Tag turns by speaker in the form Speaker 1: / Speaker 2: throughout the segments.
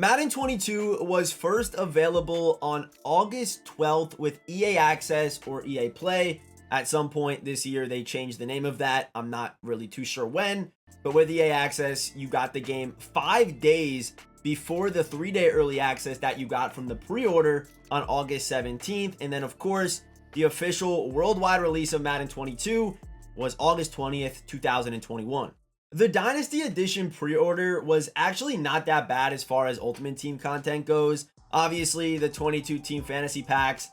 Speaker 1: Madden 22 was first available on August 12th with EA Access or EA Play. At some point this year, they changed the name of that. I'm not really too sure when, but with EA Access, you got the game 5 days before the 3-day early access that you got from the pre-order on August 17th. And then, of course, the official worldwide release of Madden 22 was August 20th, 2021. The Dynasty Edition pre-order was actually not that bad as far as Ultimate Team content goes. Obviously, the 22 team fantasy packs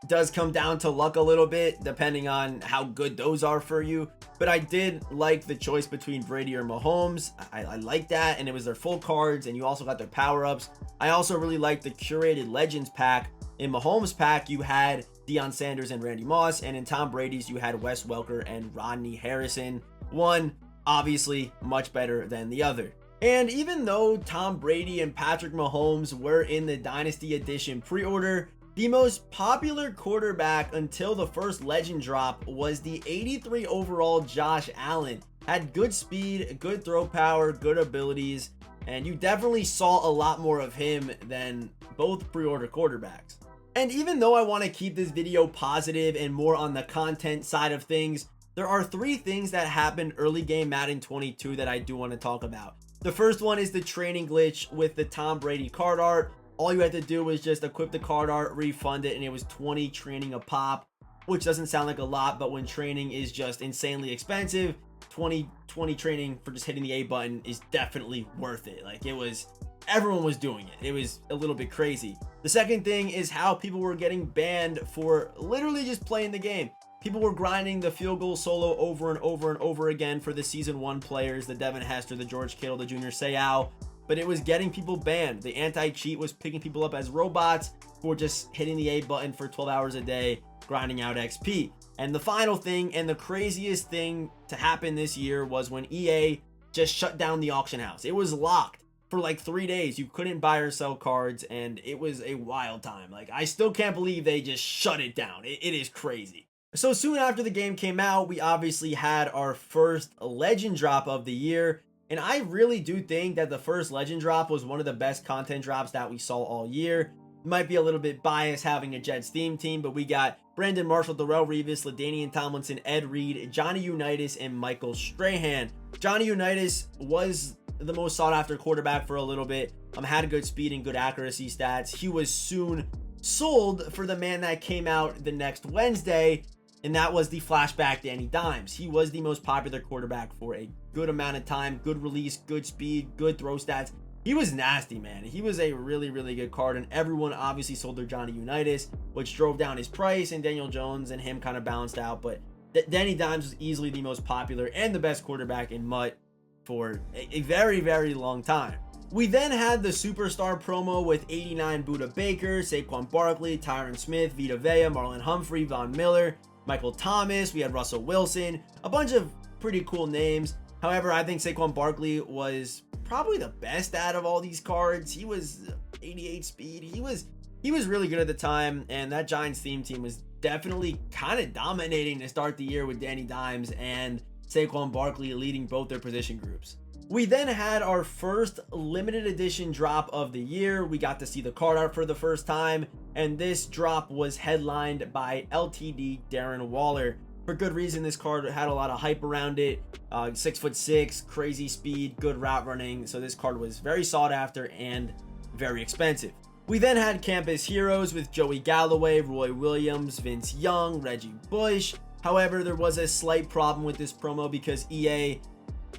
Speaker 1: does come down to luck a little bit, depending on how good those are for you. But I did like the choice between Brady or Mahomes. I like that, and it was their full cards, and you also got their power-ups. I also really liked the curated Legends pack. In Mahomes' pack, you had Deion Sanders and Randy Moss, and in Tom Brady's, you had Wes Welker and Rodney Harrison. One obviously much better than the other. And even though Tom Brady and Patrick Mahomes were in the Dynasty Edition pre-order, the most popular quarterback until the first legend drop was the 83 overall Josh Allen. Had good speed, good throw power, good abilities, and you definitely saw a lot more of him than both pre-order quarterbacks. And even though I want to keep this video positive and more on the content side of things, there are 3 things that happened early game Madden 22 that I do want to talk about. The first one is the training glitch with the Tom Brady card art. All you had to do was just equip the card art, refund it, and it was 20 training a pop, which doesn't sound like a lot, but when training is just insanely expensive, 20 training for just hitting the A button is definitely worth it. Like, everyone was doing it. It was a little bit crazy. The second thing is how people were getting banned for literally just playing the game. People were grinding the field goal solo over and over and over again for the season 1 players, the Devin Hester, the George Kittle, the Junior Seau, but it was getting people banned. The anti-cheat was picking people up as robots for just hitting the A button for 12 hours a day, grinding out XP. And the final thing, and the craziest thing to happen this year, was when EA just shut down the auction house. It was locked for like 3 days. You couldn't buy or sell cards, and it was a wild time. Like, I still can't believe they just shut it down. It is crazy. So soon after the game came out, we obviously had our first legend drop of the year. And I really do think that the first legend drop was one of the best content drops that we saw all year. Might be a little bit biased having a Jets theme team, but we got Brandon Marshall, Darrelle Revis, LaDainian Tomlinson, Ed Reed, Johnny Unitas, and Michael Strahan. Johnny Unitas was the most sought after quarterback for a little bit. Had good speed and good accuracy stats. He was soon sold for the man that came out the next Wednesday, and that was the flashback Danny Dimes. He was the most popular quarterback for a good amount of time. Good release, good speed, good throw stats. He was nasty, man. He was a really, really good card, and everyone obviously sold their Johnny Unitas, which drove down his price, and Daniel Jones and him kind of balanced out. But Danny Dimes was easily the most popular and the best quarterback in MUT for a very, very long time. We then had the Superstar promo with 89 Buda Baker, Saquon Barkley, Tyron Smith, Vita Vea, Marlon Humphrey, Von Miller, Michael Thomas. We had Russell Wilson, a bunch of pretty cool names. However, I think Saquon Barkley was probably the best out of all these cards. He was 88 speed. He was really good at the time, and that Giants theme team was definitely kind of dominating to start the year with Danny Dimes and Saquon Barkley leading both their position groups. We then had our first limited edition drop of the year. We got to see the card art for the first time, and this drop was headlined by LTD Darren Waller. For good reason, this card had a lot of hype around it. 6'6", crazy speed, good route running. So this card was very sought after and very expensive. We then had Campus Heroes with Joey Galloway, Roy Williams, Vince Young, Reggie Bush. However, there was a slight problem with this promo because EA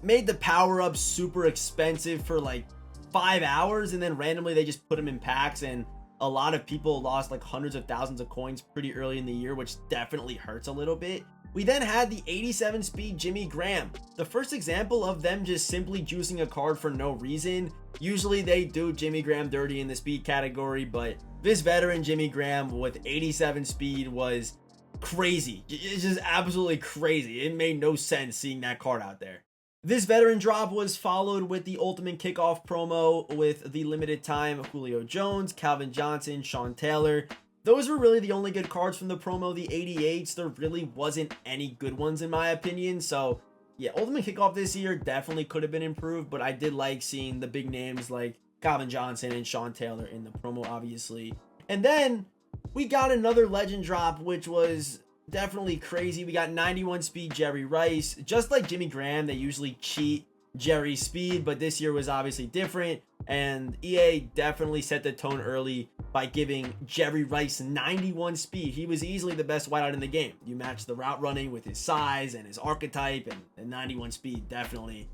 Speaker 1: made the power-ups super expensive for like 5 hours, and then randomly they just put them in packs, and a lot of people lost like hundreds of thousands of coins pretty early in the year, which definitely hurts a little bit. We then had the 87 speed Jimmy Graham, the first example of them just simply juicing a card for no reason. Usually they do Jimmy Graham dirty in the speed category, but this veteran Jimmy Graham with 87 speed was crazy. It's just absolutely crazy. It made no sense seeing that card out there. This veteran drop was followed with the Ultimate Kickoff promo with the limited time Julio Jones, Calvin Johnson, Sean Taylor. Those were really the only good cards from the promo. The 88s, there really wasn't any good ones in my opinion. So yeah, Ultimate Kickoff this year definitely could have been improved, but I did like seeing the big names like Calvin Johnson and Sean Taylor in the promo, obviously. And then we got another legend drop, which was definitely crazy. We got 91 speed Jerry Rice. Just like Jimmy Graham, they usually cheat Jerry's speed, but this year was obviously different, and EA definitely set the tone early by giving Jerry Rice 91 speed. He was easily the best wideout in the game. You match the route running with his size and his archetype, and 91 speed definitely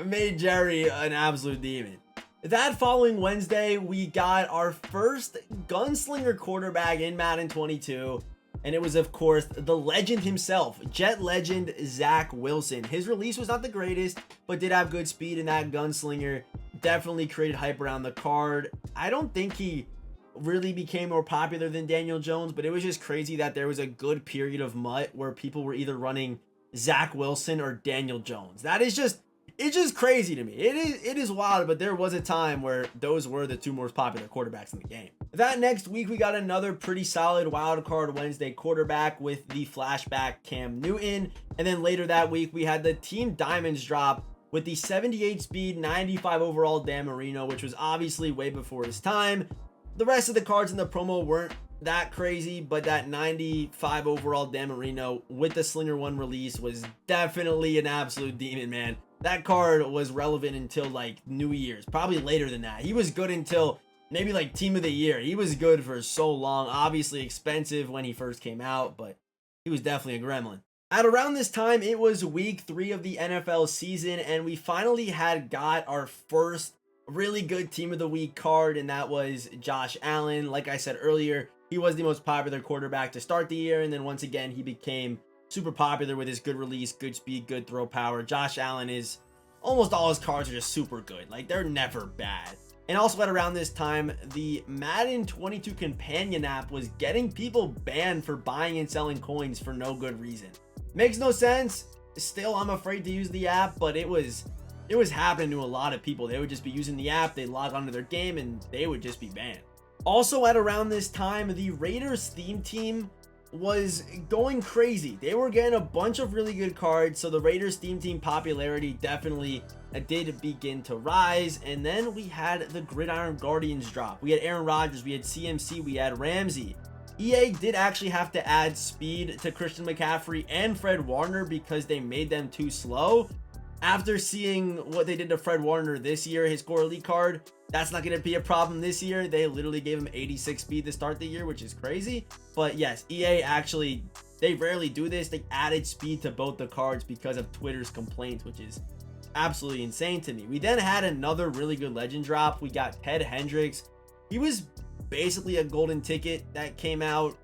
Speaker 1: made Jerry an absolute demon. That following Wednesday, we got our first gunslinger quarterback in Madden 22. And it was, of course, the legend himself, Jet legend Zach Wilson. His release was not the greatest, but did have good speed, and that gunslinger definitely created hype around the card. I don't think he really became more popular than Daniel Jones, but it was just crazy that there was a good period of MUT where people were either running Zach Wilson or Daniel Jones. It's just crazy to me. It is wild, but there was a time where those were the two most popular quarterbacks in the game. That next week, we got another pretty solid wildcard Wednesday quarterback with the flashback Cam Newton. And then later that week, we had the Team Diamonds drop with the 78 speed, 95 overall Dan Marino, which was obviously way before his time. The rest of the cards in the promo weren't that crazy, but that 95 overall Dan Marino with the Slinger 1 release was definitely an absolute demon, man. That card was relevant until like New Year's, probably later than that. He was good until maybe like Team of the Year. He was good for so long. Obviously expensive when he first came out, but he was definitely a gremlin. At around this time, it was week 3 of the NFL season, and we finally got our first really good Team of the Week card, and that was Josh Allen. Like I said earlier, he was the most popular quarterback to start the year, and then once again, he became super popular with his good release, good speed, good throw power. Josh Allen is, almost all his cards are just super good. Like, they're never bad. And also at around this time, the Madden 22 companion app was getting people banned for buying and selling coins for no good reason. Makes no sense. Still, I'm afraid to use the app, but it was happening to a lot of people. They would just be using the app, they'd log onto their game, and they would just be banned. Also at around this time, the Raiders theme team was going crazy. They were getting a bunch of really good cards, so the Raiders theme team popularity definitely did begin to rise. And then we had the Gridiron Guardians drop. We had Aaron Rodgers, we had CMC, we had Ramsey. EA did actually have to add speed to Christian McCaffrey and Fred Warner because they made them too slow. After seeing what they did to Fred Warner this year, his core elite card, that's not going to be a problem this year. They literally gave him 86 speed to start the year, which is crazy. But yes, EA actually, they rarely do this. They added speed to both the cards because of Twitter's complaints, which is absolutely insane to me. We then had another really good legend drop. We got Ted Hendricks. He was basically a golden ticket that came out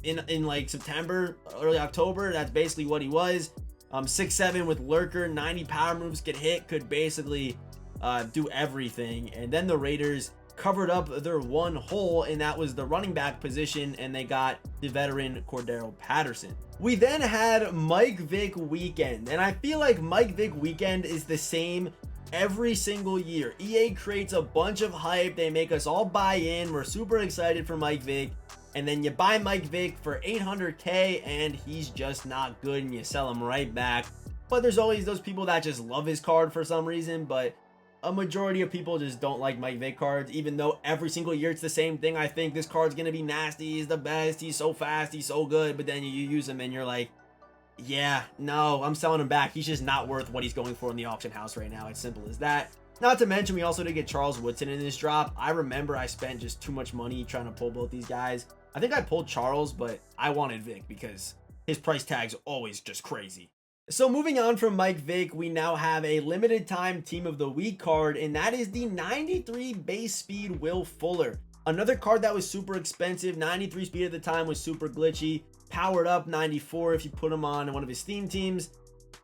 Speaker 1: in like September, early October. That's basically what he was. 6'7" with lurker, 90 power moves, could hit, could basically do everything. And then the Raiders covered up their one hole, and that was the running back position, and they got the veteran Cordero Patterson. We then had Mike Vick weekend, and I feel like Mike Vick weekend is the same every single year. EA creates a bunch of hype, they make us all buy in, we're super excited for Mike Vick, and then you buy Mike Vick for 800k and he's just not good, and you sell him right back. But there's always those people that just love his card for some reason, but a majority of people just don't like Mike Vick cards, even though every single year it's the same thing. I think this card's gonna be nasty, he's the best, he's so fast, he's so good, but then you use him and you're like, yeah, no, I'm selling him back. He's just not worth what he's going for in the auction house right now. It's simple as that. Not to mention, we also did get Charles Woodson in this drop. I remember I spent just too much money trying to pull both these guys. I think I pulled Charles, but I wanted Vic because his price tag's always just crazy. So moving on from Mike Vick, we now have a limited time Team of the Week card, and that is the 93 base speed Will Fuller. Another card that was super expensive. 93 speed at the time was super glitchy. Powered up 94 if you put him on one of his theme teams,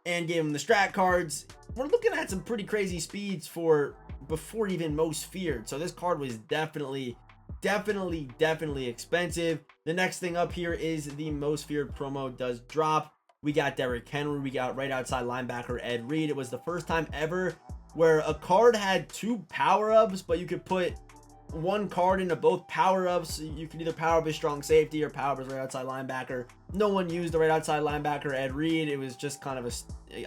Speaker 1: and gave him the strat cards. We're looking at some pretty crazy speeds for before even Most Feared. So this card was definitely expensive. The next thing up here is the Most Feared promo does drop. We got Derrick Henry. We got right outside linebacker Ed Reed. It was the first time ever where a card had 2 power-ups, but you could put one card into both power-ups. You can either power up his strong safety or power up his right outside linebacker. No one used the right outside linebacker Ed Reed. It was just kind of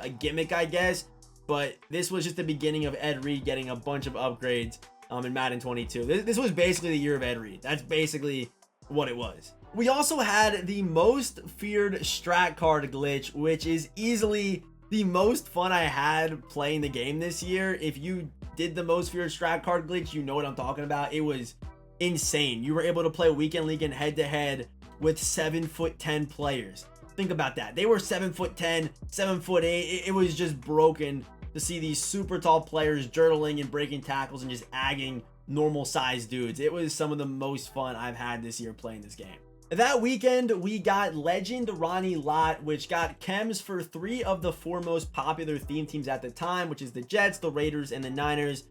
Speaker 1: a gimmick, I guess. but this was just the beginning of Ed Reed getting a bunch of upgrades in Madden 22. This was basically the year of Ed Reed. That's basically what it was. We also had the most feared strat card glitch, which is easily the most fun I had playing the game this year. If you did the most feared strat card glitch, you know what I'm talking about. It was insane. You were able to play weekend league and head-to-head with 7'10" players. Think about that. They were 7'10", 7'8". It was just broken to see these super tall players jourtling and breaking tackles and just agging normal sized dudes. It was some of the most fun I've had this year playing this game. That weekend, we got Legend Ronnie Lott, which got chems for 3 of the 4 most popular theme teams at the time, which is the Jets, the Raiders, and the Niners.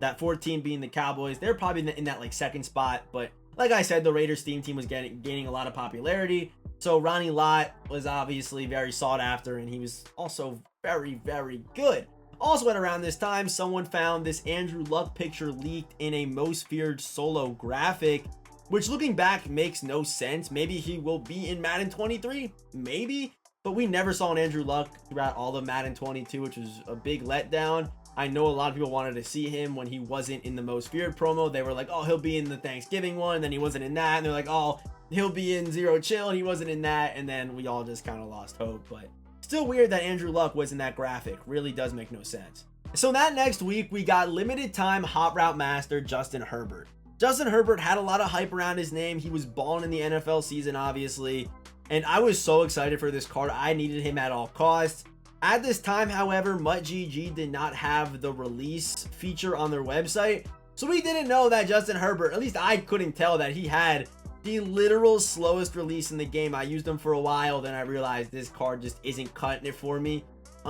Speaker 1: That 4th team being the Cowboys. They're probably in that like 2nd spot, but like I said, the Raiders theme team was gaining a lot of popularity. So Ronnie Lott was obviously very sought after, and he was also very, very good. Also at around this time, someone found this Andrew Luck picture leaked in a most feared solo graphic, which looking back makes no sense. Maybe he will be in Madden 23, maybe, but we never saw an Andrew Luck throughout all of Madden 22, which was a big letdown. I know a lot of people wanted to see him when he wasn't in the most feared promo. They were like, oh, he'll be in the Thanksgiving one, and then he wasn't in that, and they're like, oh, he'll be in Zero Chill, and he wasn't in that, and then we all just kind of lost hope. But still weird that Andrew Luck was in that graphic. Really does make no sense. So that next week, we got limited time Hot Route Master Justin Herbert. Justin Herbert had a lot of hype around his name. He was balling in the NFL season, obviously, and I was so excited for this card. I needed him at all costs. At this time, however, MUTGG did not have the release feature on their website, so we didn't know that Justin Herbert, at least I couldn't tell that he had the literal slowest release in the game. I used him for a while, then I realized this card just isn't cutting it for me.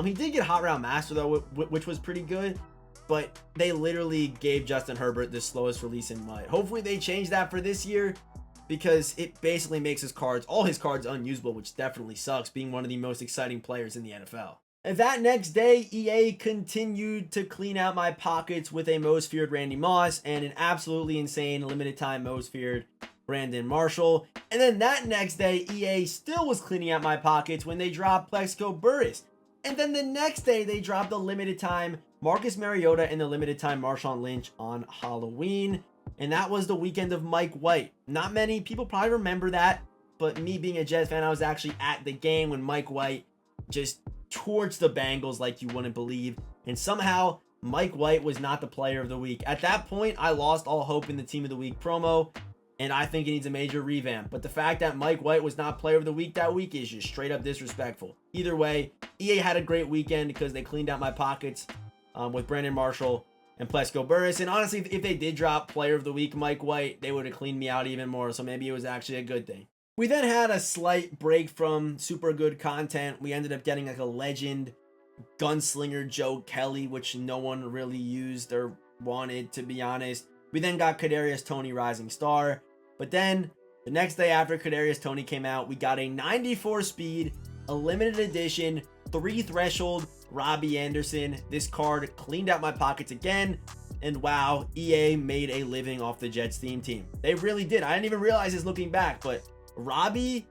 Speaker 1: He did get Hot Route Master though, which was pretty good, but they literally gave Justin Herbert the slowest release in MUT. Hopefully they change that for this year, because it basically makes all his cards unusable, which definitely sucks, being one of the most exciting players in the NFL. And that next day, EA continued to clean out my pockets with a most feared Randy Moss and an absolutely insane limited time most feared Brandon Marshall. And then that next day, EA still was cleaning out my pockets when they dropped Plexico Burris. And then the next day, they dropped the limited time Marcus Mariota and the limited time Marshawn Lynch on Halloween. And that was the weekend of Mike White. Not many people probably remember that, but me being a Jets fan, I was actually at the game when Mike White just torched the Bengals like you wouldn't believe. And somehow, Mike White was not the player of the week. At that point, I lost all hope in the Team of the Week promo, and I think it needs a major revamp. But the fact that Mike White was not player of the week that week is just straight up disrespectful. Either way, EA had a great weekend because they cleaned out my pockets with Brandon Marshall and Plexico Burris. And honestly, if they did drop player of the week Mike White, they would have cleaned me out even more. So maybe it was actually a good thing. We then had a slight break from super good content. We ended up getting like a legend gunslinger Joe Kelly, which no one really used or wanted, to be honest. We then got Kadarius Toney Rising Star. But then the next day after Kadarius Toney came out, we got a 94 speed, a limited edition, 3 threshold Robbie Anderson. This card cleaned out my pockets again. And wow, EA made a living off the Jets theme team. They really did. I didn't even realize this looking back, but Robbie,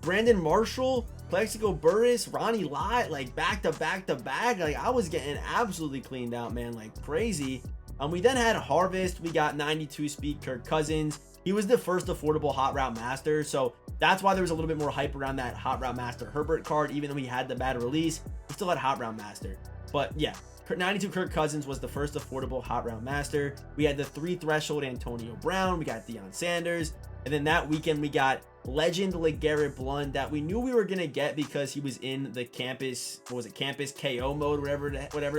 Speaker 1: Brandon Marshall, Plexico Burris, Ronnie Lott, like back to back to back. Like I was getting absolutely cleaned out, man, like crazy. We then had Harvest. We got 92 speed Kirk Cousins. He was the first affordable Hot Route Master, so that's why there was a little bit more hype around that Hot Route Master Herbert card. Even though he had the bad release, he still had Hot Route Master. But yeah, 92 Kirk Cousins was the first affordable Hot Route Master. We had the 3 threshold Antonio Brown. We got Deion Sanders. And then that weekend, we got legend LeGarrette Blount that we knew we were going to get because he was in the campus, what was it, campus KO mode, whatever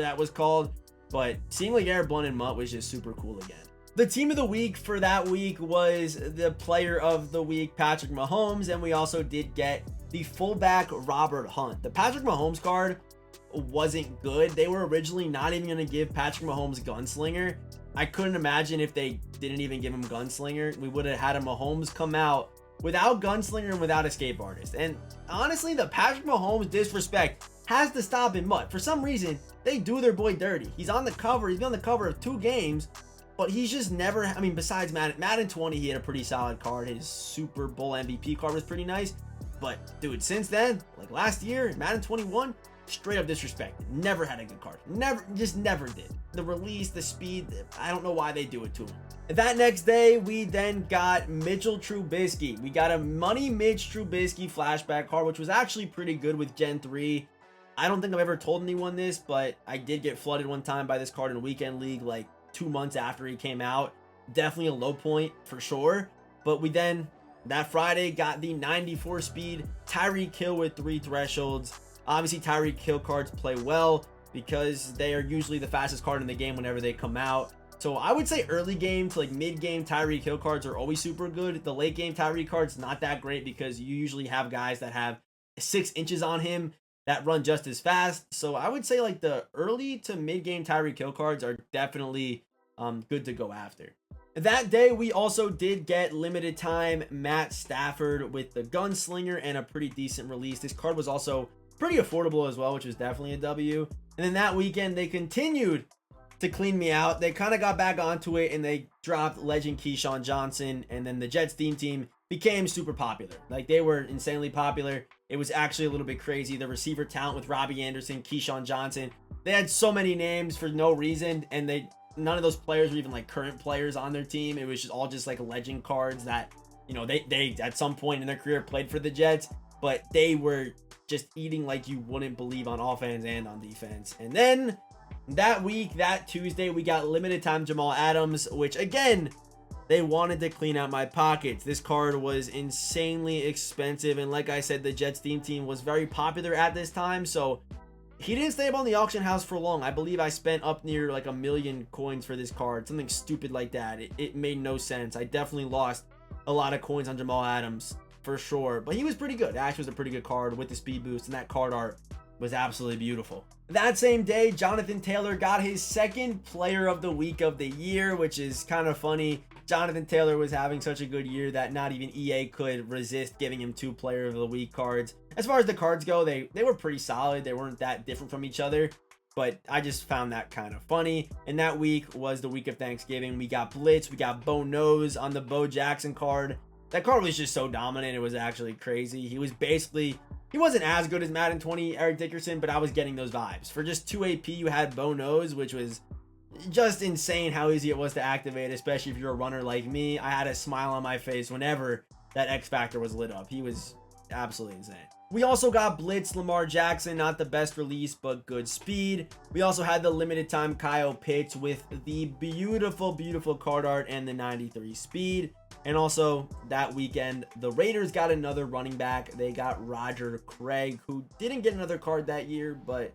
Speaker 1: that was called. But seeing LeGarrette Blount in MUT was just super cool again. The team of the week for that week was the player of the week, Patrick Mahomes, and we also did get the fullback Robert Hunt. The Patrick Mahomes card wasn't good. They were originally not even going to give Patrick Mahomes Gunslinger. I couldn't imagine if they didn't even give him Gunslinger. We would have had a Mahomes come out without Gunslinger and without Escape Artist. And honestly, the Patrick Mahomes disrespect has to stop in MUT. For some reason, they do their boy dirty. He's on the cover. He's been on the cover of 2 games. But he's just never, I mean, besides Madden 20, he had a pretty solid card. His Super Bowl MVP card was pretty nice. But, dude, since then, like last year, Madden 21, straight up disrespected. Never had a good card. Just never did. The release, the speed, I don't know why they do it to him. That next day, we then got Mitchell Trubisky. We got a Money Mitch Trubisky flashback card, which was actually pretty good with Gen 3. I don't think I've ever told anyone this, but I did get flooded one time by this card in a weekend league like 2 months after he came out. Definitely a low point for sure. But we then, that Friday, got the 94 speed Tyreek Hill with 3 thresholds. Obviously, Tyreek Hill cards play well because they are usually the fastest card in the game whenever they come out. So I would say early game to like mid game Tyreek Hill cards are always super good. The late game Tyreek cards not that great because you usually have guys that have 6 inches on him that run just as fast. So I would say like the early to mid game Tyreek Hill cards are definitely good to go after. That day, we also did get limited time Matt Stafford with the Gunslinger and a pretty decent release. This card was also pretty affordable as well, which was definitely a W. And then that weekend, they continued to clean me out. They kind of got back onto it and they dropped legend Keyshawn Johnson, and then the Jets theme team became super popular. Like, they were insanely popular. It was actually a little bit crazy. The receiver talent with Robbie Anderson, Keyshawn Johnson, they had so many names for no reason, and none of those players were even like current players on their team. It was just all just like legend cards that, you know, they at some point in their career played for the Jets, but they were just eating like you wouldn't believe on offense and on defense. And then that week, that Tuesday, we got limited time Jamal Adams, which again, they wanted to clean out my pockets. This card was insanely expensive, and like I said, the Jets theme team was very popular at this time, so he didn't stay up on the auction house for long. I believe I spent up near like 1 million coins for this card, something stupid like that. It made no sense. I definitely lost a lot of coins on Jamal Adams for sure, but he was pretty good. Ash was a pretty good card with the speed boost, and that card art was absolutely beautiful. That same day, Jonathan Taylor got his second player of the week of the year, which is kind of funny. Jonathan Taylor was having such a good year that not even EA could resist giving him 2 player of the week cards. As far as the cards go, they were pretty solid. They weren't that different from each other, but I just found that kind of funny. And that week was the week of Thanksgiving. We got Blitz, we got Bo Nose on the Bo Jackson card. That card was just so dominant. It was actually crazy. He wasn't as good as Madden 20 Eric Dickerson, but I was getting those vibes. For just 2 AP, you had Bo Nose, which was just insane how easy it was to activate, especially if you're a runner like me. I had a smile on my face whenever that X Factor was lit up. He was absolutely insane. We also got Blitz Lamar Jackson, not the best release, but good speed. We also had the limited time Kyle Pitts with the beautiful, beautiful card art and the 93 speed. And also that weekend, the Raiders got another running back. They got Roger Craig, who didn't get another card that year, but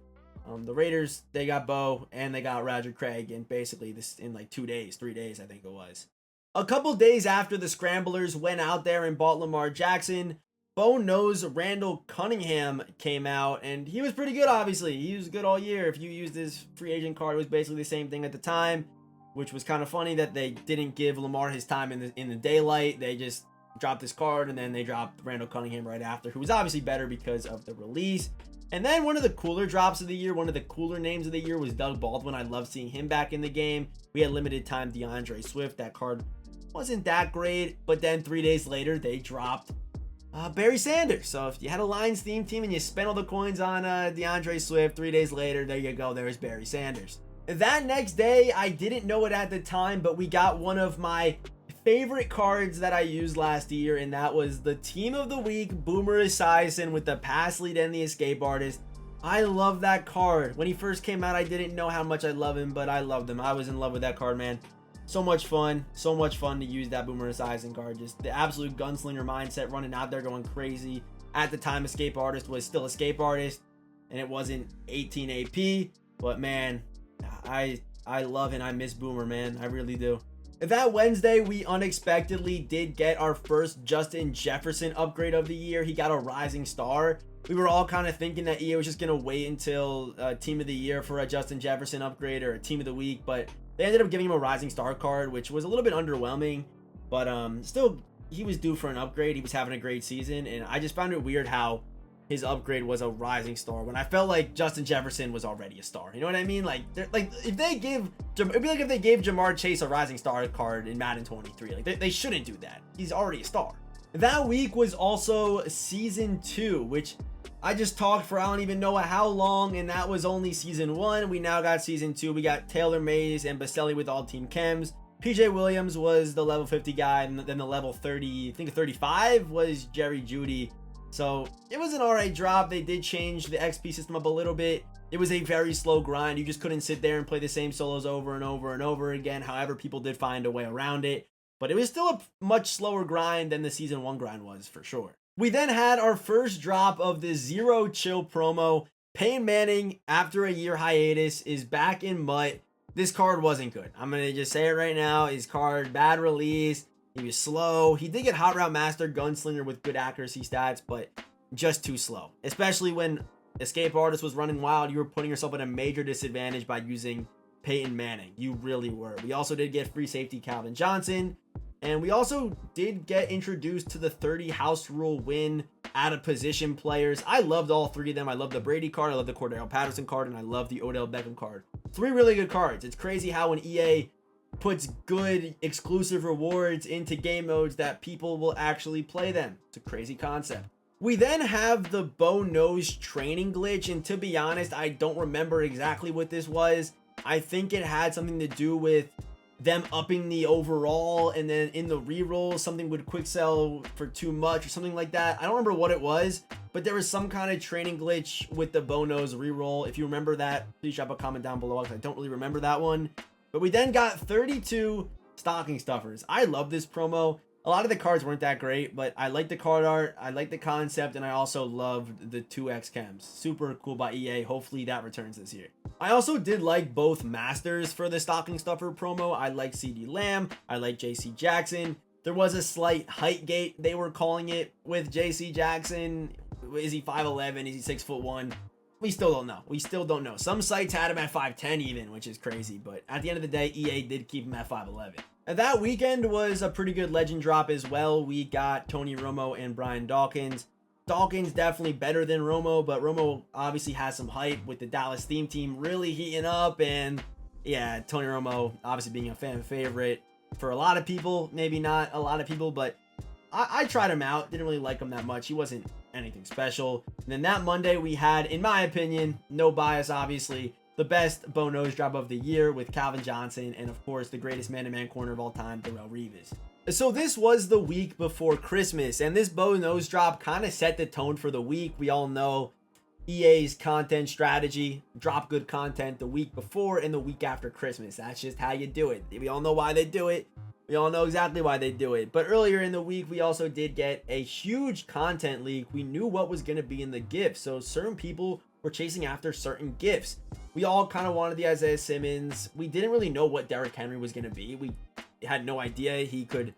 Speaker 1: the Raiders, they got Bo and they got Roger Craig, and basically this in like 3 days, I think it was. A couple days after the Scramblers went out there and bought Lamar Jackson, Bo Nose Randall Cunningham came out, and he was pretty good, obviously. He was good all year. If you used his free agent card, it was basically the same thing at the time, which was kind of funny that they didn't give Lamar his time in the daylight. They just dropped this card, and then they dropped Randall Cunningham right after, who was obviously better because of the release. And then one of the cooler drops of the year, one of the cooler names of the year was Doug Baldwin. I love seeing him back in the game. We had limited time DeAndre Swift. That card wasn't that great, but then 3 days later, they dropped Barry Sanders. So if you had a Lions theme team and you spent all the coins on DeAndre Swift, 3 days later, there you go. There's Barry Sanders. That next day, I didn't know it at the time, but we got one of my favorite cards that I used last year, and that was the Team of the Week Boomer Esiason with the pass lead and the escape artist. I love that card. When he first came out, I didn't know how much I love him, but I loved him. I was in love with that card, man. So much fun to use that Boomer Esiason card. Just the absolute gunslinger mindset, running out there going crazy. At the time, escape artist was still escape artist, and it wasn't 18 AP, but man, I love and I miss Boomer, man. I really do. That Wednesday, we unexpectedly did get our first Justin Jefferson upgrade of the year. He got a rising star. We were all kind of thinking that EA was just going to wait until team of the year for a Justin Jefferson upgrade or a team of the week, but they ended up giving him a rising star card, which was a little bit underwhelming, but still, he was due for an upgrade. He was having a great season, and I just found it weird how his upgrade was a rising star when I felt like Justin Jefferson was already a star. You know what I mean? Like if they give, it'd be like if they gave Jamar Chase a rising star card in Madden 23. Like they shouldn't do that. He's already a star. That week was also season 2, which I just talked for I don't even know how long, and that was only season 1. We now got season 2. We got Taylor Mays and Baselli with all team chems. PJ Williams was the level 50 guy, and then the level 30, I think 35 was Jerry Jeudy. So it was an alright drop. They did change the XP system up a little bit. It was a very slow grind. You just couldn't sit there and play the same solos over and over and over again. However, people did find a way around it, but it was still a much slower grind than the season 1 grind was, for sure. We then had our first drop of the Zero Chill promo. Peyton Manning, after a year hiatus, is back in MUT. This card wasn't good. I'm going to just say it right now. His card, bad release. He was slow. He did get Hot Route Master Gunslinger with good accuracy stats, but just too slow. Especially when Escape Artist was running wild, you were putting yourself at a major disadvantage by using Peyton Manning. You really were. We also did get free safety Calvin Johnson. And we also did get introduced to the 30 house rule win out of position players. I loved all 3 of them. I love the Brady card, I love the Cordell Patterson card, and I love the Odell Beckham card. 3 really good cards. It's crazy how when EA puts good exclusive rewards into game modes that people will actually play them. It's a crazy concept. We then have the bow nose training glitch, and to be honest, I don't remember exactly what this was. I think it had something to do with them upping the overall, and then in the reroll something would quick sell for too much or something like that. I don't remember what it was, but there was some kind of training glitch with the bow nose reroll. If you remember that, please drop a comment down below, because I don't really remember that one. But we then got 32 stocking stuffers. I love this promo. A lot of the cards weren't that great, but I like the card art, I like the concept, and I also loved the 2x chems. Super cool by EA. Hopefully that returns this year. I also did like both masters for the stocking stuffer promo. I like CeeDee Lamb. I like JC Jackson. There was a slight height gate, they were calling it, with JC Jackson. Is he 5'11"? Is he 6'1"? We still don't know. We still don't know. Some sites had him at 5'10" even, which is crazy. But at the end of the day, EA did keep him at 5'11". And that weekend was a pretty good legend drop as well. We got Tony Romo and Brian Dawkins. Dawkins definitely better than Romo, but Romo obviously has some hype with the Dallas theme team really heating up. And yeah, Tony Romo obviously being a fan favorite for a lot of people. Maybe not a lot of people, but I tried him out. Didn't really like him that much. He wasn't anything special. And then that Monday we had, in my opinion, no bias obviously, the best bow nose drop of the year with Calvin Johnson, and of course the greatest man-to-man corner of all time, Darrelle Revis. So this was the week before Christmas, and this bow nose drop kind of set the tone for the week. We all know EA's content strategy: drop good content the week before and the week after Christmas. That's just how you do it. We all know why they do it. We all know exactly why they do it. But earlier in the week, we also did get a huge content leak. We knew what was going to be in the gifts, so certain people were chasing after certain gifts. We all kind of wanted the Isaiah Simmons. We didn't really know what Derrick Henry was going to be. We had no idea he could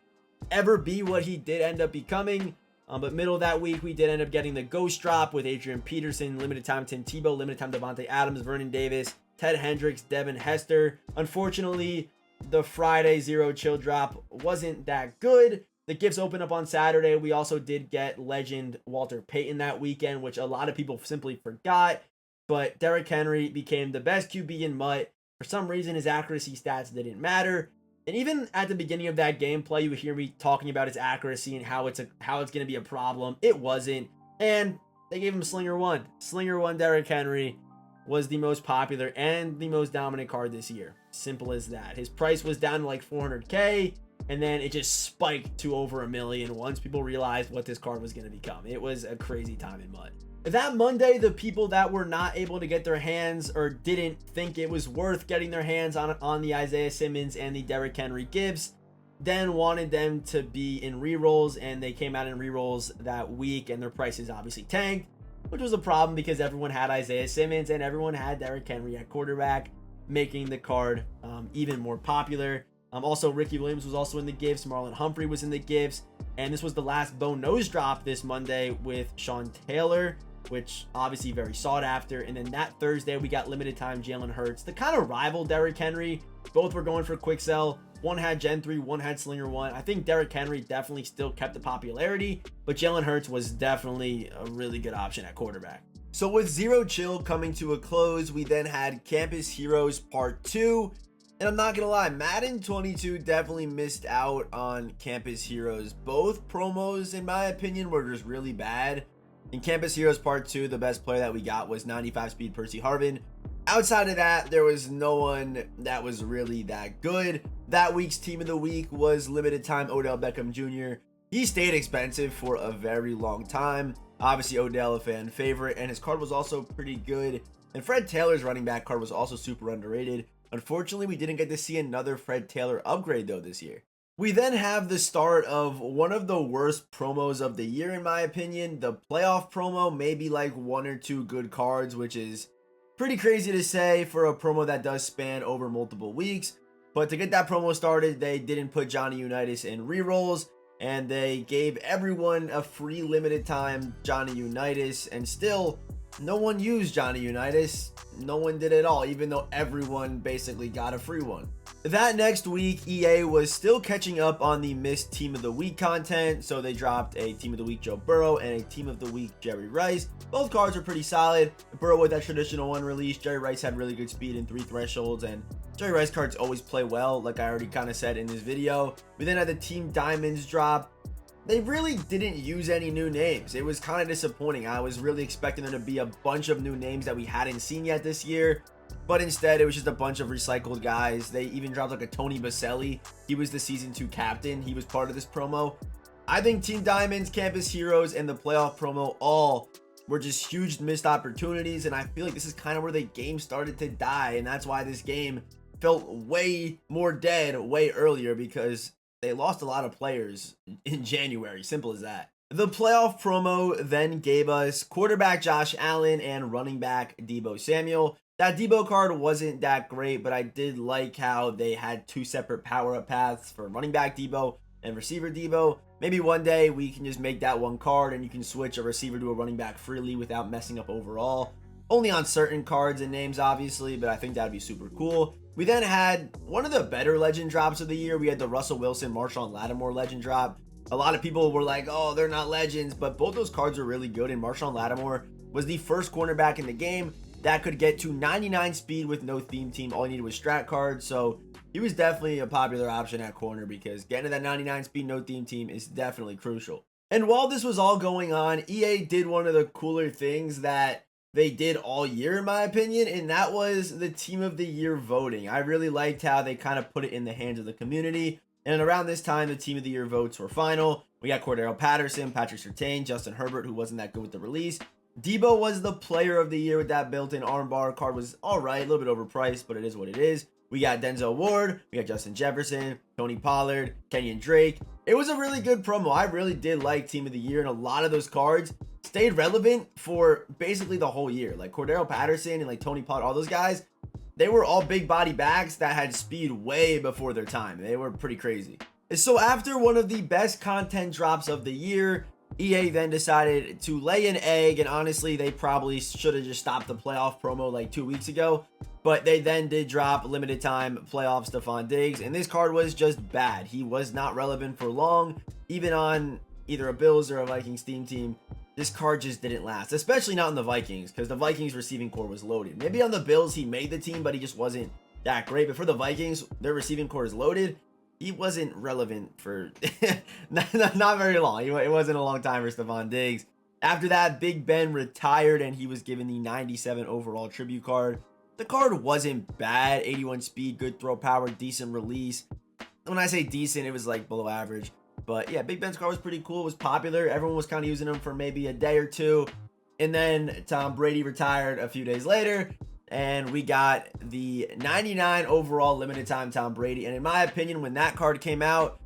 Speaker 1: ever be what he did end up becoming. But middle of that week, we did end up getting the ghost drop with Adrian Peterson, limited time Tim Tebow, limited time Devontae Adams, Vernon Davis, Ted Hendricks, Devin Hester. Unfortunately, the Friday Zero Chill drop wasn't that good. The gifts open up on Saturday. We also did get legend Walter Payton that weekend, which a lot of people simply forgot. But Derrick Henry became the best QB in MUT. For some reason, his accuracy stats didn't matter. And even at the beginning of that gameplay, you would hear me talking about his accuracy and how it's going to be a problem. It wasn't. And they gave him Slinger 1. Slinger 1 Derrick Henry was the most popular and the most dominant card this year. Simple as that. His price was down to like 400K, and then it just spiked to over $1 million once people realized what this card was going to become. It was a crazy time in MUT. That Monday, the people that were not able to get their hands or didn't think it was worth getting their hands on the Isaiah Simmons and the Derrick Henry gifts then wanted them to be in rerolls, and they came out in rerolls that week, and their prices obviously tanked, which was a problem because everyone had Isaiah Simmons and everyone had Derrick Henry at quarterback, making the card even more popular. Also, Ricky Williams was also in the gifts. Marlon Humphrey was in the gifts. And this was the last bow nose drop this Monday with Sean Taylor, which obviously very sought after. And then that Thursday, we got limited time Jalen Hurts, the kind of rival Derrick Henry. Both were going for quick sell. One had Gen 3, one had Slinger 1. I think Derrick Henry definitely still kept the popularity, but Jalen Hurts was definitely a really good option at quarterback. So with Zero Chill coming to a close, we then had Campus Heroes Part 2. And I'm not gonna lie, Madden 22 definitely missed out on Campus Heroes. Both promos, in my opinion, were just really bad. In Campus Heroes Part 2, the best player that we got was 95 speed Percy Harvin. Outside of that, there was no one that was really that good. That week's team of the week was limited time Odell Beckham Jr. He stayed expensive for a very long time. Obviously, Odell a fan favorite, and his card was also pretty good. And Fred Taylor's running back card was also super underrated. Unfortunately, we didn't get to see another Fred Taylor upgrade though this year. We then have the start of one of the worst promos of the year, in my opinion. The playoff promo, maybe like one or two good cards, which is pretty crazy to say for a promo that does span over multiple weeks. But to get that promo started, they didn't put Johnny Unitas in rerolls, and they gave everyone a free limited time Johnny Unitas, and still no one used Johnny Unitas. No one did at all, even though everyone basically got a free one. That next week, EA was still catching up on the missed Team of the Week content, so they dropped a Team of the Week Joe Burrow and a Team of the Week Jerry Rice. Both cards are pretty solid. Burrow with that traditional one release, Jerry Rice had really good speed and 3 thresholds, and Jerry Rice cards always play well, like I already kind of said in this video. We then had the Team Diamonds drop. They really didn't use any new names. It was kind of disappointing. I was really expecting there to be a bunch of new names that we hadn't seen yet this year, but instead it was just a bunch of recycled guys. They even dropped like a Tony Baselli. He was the season 2 captain. He was part of this promo. I think Team Diamonds, Campus Heroes, and the playoff promo all were just huge missed opportunities, and I feel like this is kind of where the game started to die, and that's why this game felt way more dead way earlier, because they lost a lot of players in January. Simple as that. The playoff promo then gave us quarterback Josh Allen and running back Deebo Samuel. That Deebo card wasn't that great, but I did like how they had 2 separate power-up paths for running back Deebo and receiver Deebo. Maybe one day we can just make that one card and you can switch a receiver to a running back freely without messing up overall. Only on certain cards and names, obviously, but I think that'd be super cool. We then had one of the better legend drops of the year. We had the Russell Wilson, Marshawn Lattimore legend drop. A lot of people were like, oh, they're not legends, but both those cards are really good, and Marshawn Lattimore was the first cornerback in the game that could get to 99 speed with no theme team. All you needed was strat cards, so he was definitely a popular option at corner, because getting to that 99 speed no theme team is definitely crucial. And while this was all going on, EA did one of the cooler things that they did all year, in my opinion, and that was the Team of the Year voting. I really liked how they kind of put it in the hands of the community, and around this time, the Team of the Year votes were final. We got Cordero Patterson, Patrick Surtain, Justin Herbert, who wasn't that good with the release. Deebo was the player of the year with that built-in armbar. Card was all right, a little bit overpriced, but it is what it is. We got Denzel Ward, we got Justin Jefferson, Tony Pollard, Kenyon Drake. It was a really good promo. I really did like Team of the Year, and a lot of those cards stayed relevant for basically the whole year. Like Cordero Patterson and like Tony Pollard, all those guys, they were all big body backs that had speed way before their time. They were pretty crazy. So after one of the best content drops of the year, EA then decided to lay an egg, and honestly, they probably should have just stopped the playoff promo like 2 weeks ago, but they then did drop limited time playoff Stephon Diggs, and this card was just bad. He was not relevant for long, even on either a Bills or a Vikings theme team. This card just didn't last, especially not in the Vikings, because the Vikings receiving core was loaded. Maybe on the Bills, he made the team, but he just wasn't that great. But for the Vikings, their receiving core is loaded. He wasn't relevant for not very long. It wasn't a long time for Stephon Diggs. After that, Big Ben retired, and he was given the 97 overall tribute card. The card wasn't bad. 81 speed, good throw power, decent release. When I say decent, it was like below average. But yeah, Big Ben's card was pretty cool. It was popular. Everyone was kind of using him for maybe a day or two. And then Tom Brady retired a few days later, and we got the 99 overall limited time Tom Brady. And in my opinion, when that card came out,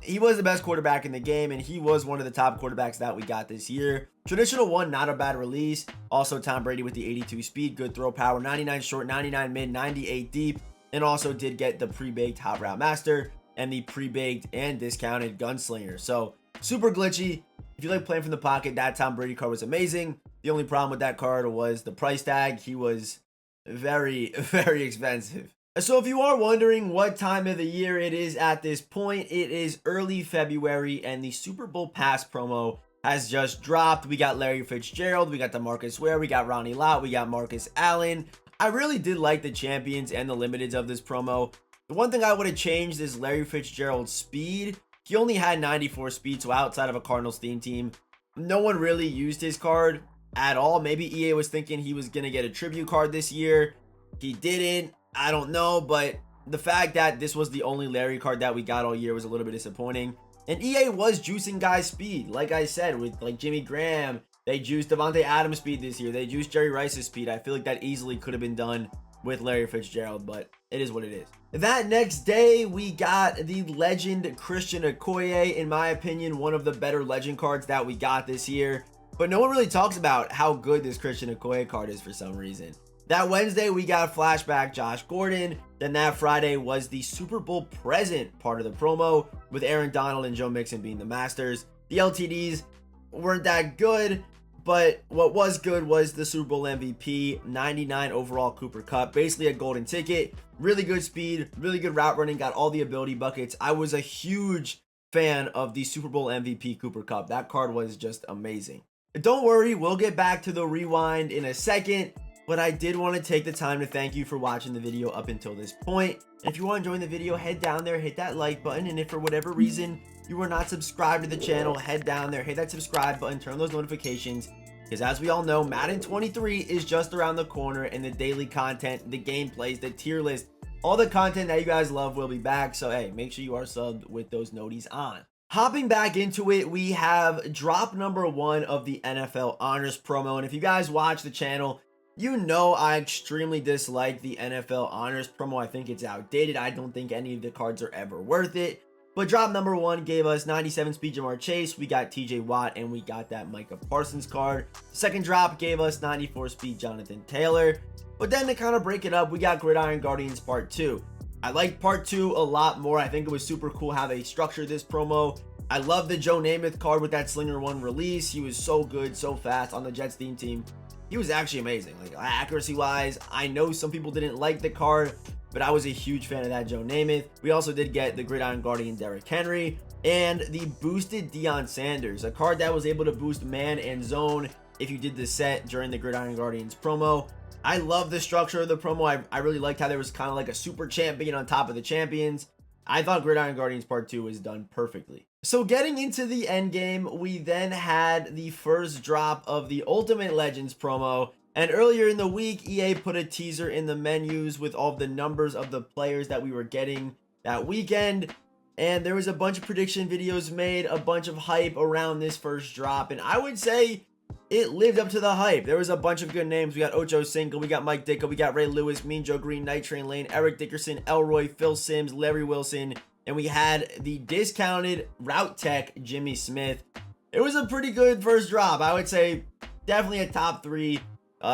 Speaker 1: he was the best quarterback in the game, and he was one of the top quarterbacks that we got this year. Traditional one, not a bad release. Also Tom Brady with the 82 speed, good throw power, 99 short, 99 mid, 98 deep, and also did get the pre-baked Hot Route Master and the pre-baked and discounted Gunslinger. So super glitchy. If you like playing from the pocket, that Tom Brady card was amazing. The only problem with that card was the price tag. He was very, very expensive. So if you are wondering what time of the year it is at this point, it is early February, and the Super Bowl pass promo has just dropped. We got Larry Fitzgerald, we got DeMarcus Ware, we got Ronnie Lott, we got Marcus Allen. I really did like the champions and the limiteds of this promo. The one thing I would have changed is Larry Fitzgerald's speed. He only had 94 speed, so outside of a Cardinals theme team, No one really used his card at all. Maybe EA was thinking he was going to get a tribute card this year. He didn't. I don't know, but the fact that this was the only Larry card that we got all year was a little bit disappointing. And EA was juicing guys' speed. Like I said, with like Jimmy Graham, they juiced Devontae Adams' speed this year. They juiced Jerry Rice's speed. I feel like that easily could have been done with Larry Fitzgerald, but it is what it is. That next day, we got the legend Christian Okoye. In my opinion, one of the better legend cards that we got this year. But no one really talks about how good this Christian Okoye card is for some reason. That Wednesday, we got flashback Josh Gordon. Then that Friday was the Super Bowl present part of the promo, with Aaron Donald and Joe Mixon being the masters. The LTDs weren't that good, but what was good was the Super Bowl MVP, 99 overall Cooper Kupp, basically a golden ticket. Really good speed, really good route running, got all the ability buckets. I was a huge fan of the Super Bowl MVP Cooper Kupp. That card was just amazing. Don't worry, we'll get back to the rewind in a second, but I did want to take the time to thank you for watching the video up until this point. And if you want to join the video, head down there, hit that like button, and if for whatever reason you are not subscribed to the channel, head down there, hit that subscribe button, turn those notifications, because as we all know, Madden 23 is just around the corner, and the daily content, the gameplays, the tier list, all the content that you guys love will be back. So hey, make sure you are subbed with those noties on. Hopping back into it, we have drop number 1 of the NFL Honors promo, and if you guys watch the channel, you know I extremely dislike the NFL Honors promo. I think it's outdated. I don't think any of the cards are ever worth it. But drop number 1 gave us 97 speed Jamar Chase. We got TJ Watt, and we got that Micah Parsons card. Second drop gave us 94 speed Jonathan Taylor. But then to kind of break it up, we got Gridiron Guardians Part 2. I liked Part 2 a lot more. I think it was super cool how they structured this promo. I love the Joe Namath card with that Slinger 1 release. He was so good, so fast on the Jets theme team. He was actually amazing. Like, accuracy wise, I know some people didn't like the card, but I was a huge fan of that Joe Namath. We also did get the Gridiron Guardian Derrick Henry and the boosted Deion Sanders, a card that was able to boost man and zone if you did the set during the Gridiron Guardians promo. I love the structure of the promo. I really liked how there was kind of like a super champion on top of the champions. I thought Gridiron Guardians Part 2 was done perfectly. So getting into the end game, we then had the first drop of the Ultimate Legends promo. And earlier in the week, EA put a teaser in the menus with all of the numbers of the players that we were getting that weekend. And there was a bunch of prediction videos made, a bunch of hype around this first drop. And I would say it lived up to the hype. There was a bunch of good names. We got Ocho Cinco, we got Mike Ditka, we got Ray Lewis, Mean Joe Green, Night Train Lane, Eric Dickerson, Elroy, Phil Simms, Larry Wilson, and we had the discounted route tech Jimmy Smith. It was a pretty good first drop. I would say definitely a top 3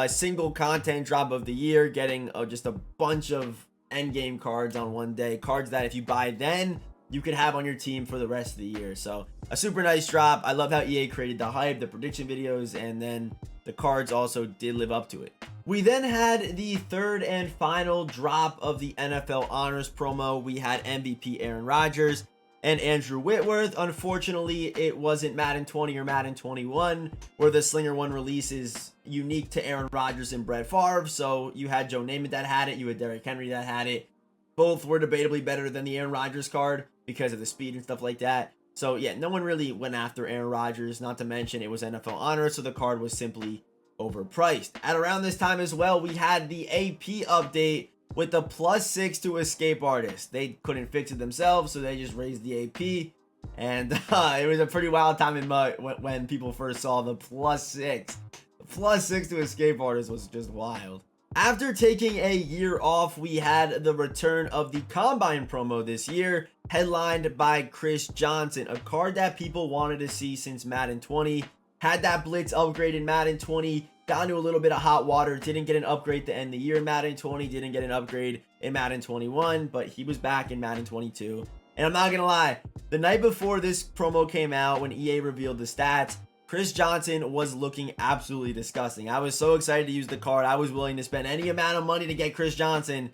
Speaker 1: single content drop of the year, getting just a bunch of endgame cards on one day. Cards that if you buy then, you could have on your team for the rest of the year. So a super nice drop. I love how EA created the hype, the prediction videos, and then the cards also did live up to it. We then had the third and final drop of the NFL Honors promo. We had MVP Aaron Rodgers and Andrew Whitworth. Unfortunately, it wasn't Madden 20 or Madden 21, where the Slinger 1 release is unique to Aaron Rodgers and Brett Favre. So you had Joe Namath that had it, you had Derrick Henry that had it. Both were debatably better than the Aaron Rodgers card because of the speed and stuff like that. So yeah, no one really went after Aaron Rodgers, not to mention it was NFL Honors, so the card was simply overpriced. At around this time as well, we had the AP update with the +6 to Escape Artist. They couldn't fix it themselves, so they just raised the AP. And it was a pretty wild time in when people first saw the +6. The +6 to Escape Artist was just wild. After taking a year off, we had the return of the Combine promo this year, headlined by Chris Johnson, a card that people wanted to see since Madden 20. Had that Blitz upgrade in Madden 20, got into a little bit of hot water, didn't get an upgrade to end the year in Madden 20, didn't get an upgrade in Madden 21, but he was back in Madden 22. And I'm not gonna lie, the night before this promo came out, when EA revealed the stats, Chris Johnson was looking absolutely disgusting. I was so excited to use the card. I was willing to spend any amount of money to get Chris Johnson,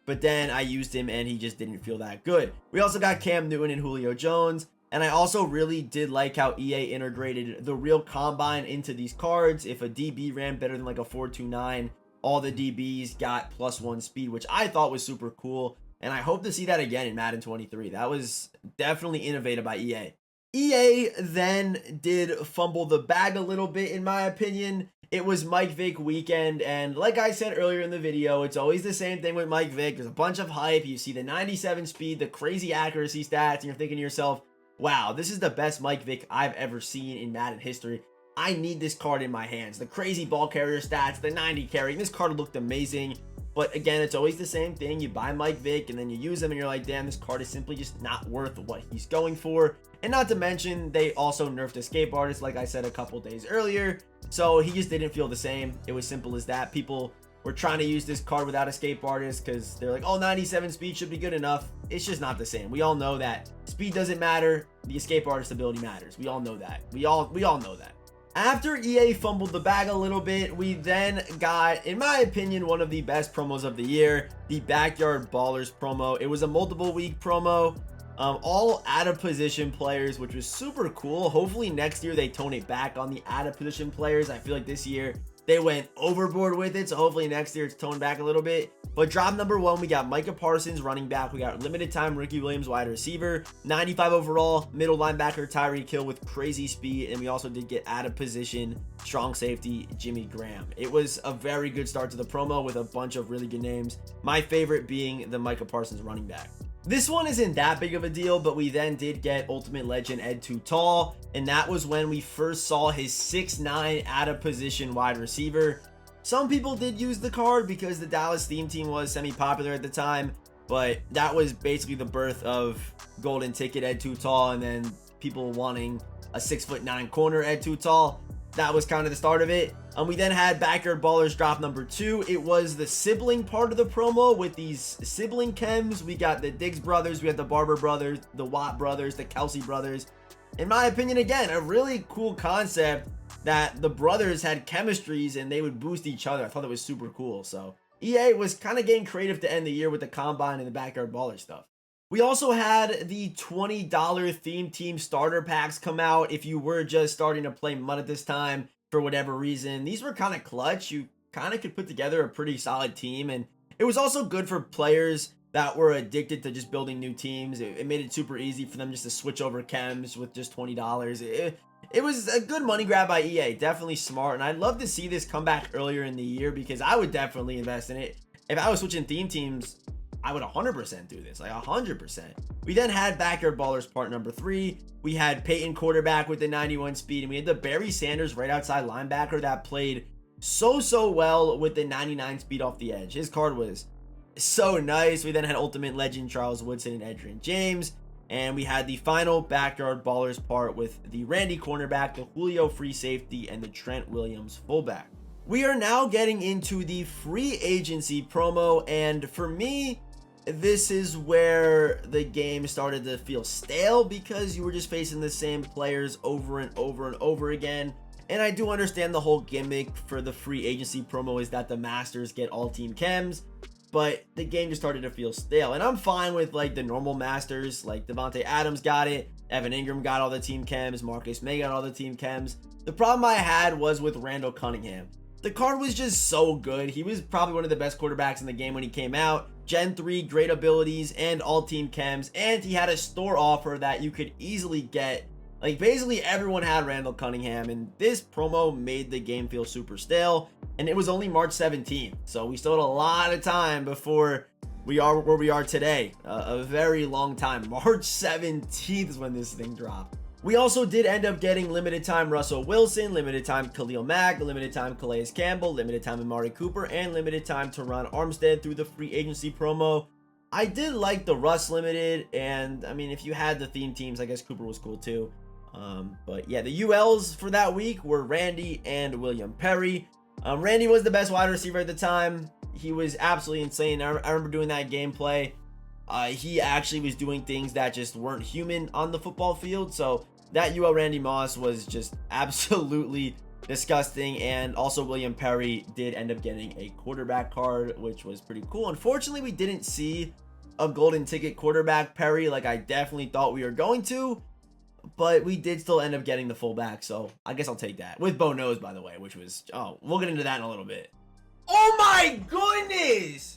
Speaker 1: but then I used him and he just didn't feel that good. We also got Cam Newton and Julio Jones, and I also really did like how EA integrated the real Combine into these cards. If a DB ran better than like a 4.29, all the DBs got +1 speed, which I thought was super cool, and I hope to see that again in Madden 23. That was definitely innovative by EA. EA then did fumble the bag a little bit, in my opinion. It was Mike Vick weekend, and like I said earlier in the video, it's always the same thing with Mike Vick. There's a bunch of hype. You see the 97 speed, the crazy accuracy stats, and you're thinking to yourself, wow, this is the best Mike Vick I've ever seen in Madden history. I need this card in my hands. The crazy ball carrier stats, the 90 carry. This card looked amazing. But again, it's always the same thing. You buy Mike Vick and then you use him and you're like, damn, this card is simply just not worth what he's going for. And not to mention, they also nerfed Escape Artist, like I said a couple days earlier. So he just didn't feel the same. It was simple as that. People were trying to use this card without Escape Artist because they're like, oh, 97 speed should be good enough. It's just not the same. We all know that speed doesn't matter. The Escape Artist ability matters. We all know that. We all know that. After EA fumbled the bag a little bit, we then got, in my opinion, one of the best promos of the year, the Backyard Ballers promo. It was a multiple week promo, all out of position players, which was super cool. Hopefully next year they tone it back on the out of position players. I feel like this year they went overboard with it, so hopefully next year it's toned back a little bit. But drop number 1, we got Micah Parsons, running back. We got limited time Ricky Williams, wide receiver. 95 overall, middle linebacker Tyreek Hill with crazy speed. And we also did get out of position strong safety Jimmy Graham. It was a very good start to the promo with a bunch of really good names. My favorite being the Micah Parsons running back. This one isn't that big of a deal, but we then did get Ultimate Legend Ed Too Tall, and that was when we first saw his 6'9" out of position wide receiver. Some people did use the card because the Dallas theme team was semi-popular at the time, but that was basically the birth of Golden Ticket Ed Too Tall, and then people wanting a 6'9" corner Ed Too Tall. That was kind of the start of it. We then had Backyard Ballers drop number 2. It was the sibling part of the promo with these sibling chems. We got the Diggs brothers, we had the Barber brothers, the Watt brothers, the Kelsey brothers. In my opinion, again, a really cool concept that the brothers had chemistries and they would boost each other. I thought that was super cool. So EA was kind of getting creative to end the year with the Combine and the Backyard Baller stuff. We also had the $20 theme team starter packs come out if you were just starting to play MUT at this time for whatever reason. These were kind of clutch. You kind of could put together a pretty solid team, and it was also good for players that were addicted to just building new teams. It made it super easy for them just to switch over chems with just $20. It was a good money grab by EA, definitely smart, and I'd love to see this come back earlier in the year because I would definitely invest in it. If I was switching theme teams, I would 100% do this, like 100%. We then had Backyard Ballers part number 3. We had Peyton quarterback with the 91 speed, and we had the Barry Sanders right outside linebacker that played so well with the 99 speed off the edge. His card was so nice. We then had Ultimate Legend Charles Woodson and Edgerrin James, and we had the final Backyard Ballers part with the Randy cornerback, the Julio free safety, and the Trent Williams fullback. We are now getting into the free agency promo, and for me, this is where the game started to feel stale because you were just facing the same players over and over again. And I do understand the whole gimmick for the free agency promo is that the masters get all team chems, but the game just started to feel stale. And I'm fine with like the normal masters, like Devontae Adams got it, Evan Ingram got all the team chems, Marcus May got all the team chems. The problem I had was with Randall Cunningham. The card was just so good. He was probably one of the best quarterbacks in the game when he came out. Gen 3, great abilities, and all team chems. And he had a store offer that you could easily get. Like, basically everyone had Randall Cunningham, and this promo made the game feel super stale. And it was only March 17th, so we still had a lot of time before we are where we are today. A very long time. March 17th is when this thing dropped. We also did end up getting limited time Russell Wilson, limited time Khalil Mack, limited time Calais Campbell, limited time Amari Cooper, and limited time Teron Armstead through the free agency promo. I did like the Russ limited, and I mean, if you had the theme teams, I guess Cooper was cool too. But yeah, the ULs for that week were Randy and William Perry. Randy was the best wide receiver at the time. He was absolutely insane. I remember doing that gameplay. He actually was doing things that just weren't human on the football field, so that UL Randy Moss was just absolutely disgusting. And also William Perry did end up getting a quarterback card, which was pretty cool. Unfortunately, we didn't see a golden ticket quarterback Perry like I definitely thought we were going to, but we did still end up getting the fullback, so I guess I'll take that. With Bo Nose, by the way, which was, oh, we'll get into that in a little bit. Oh my goodness!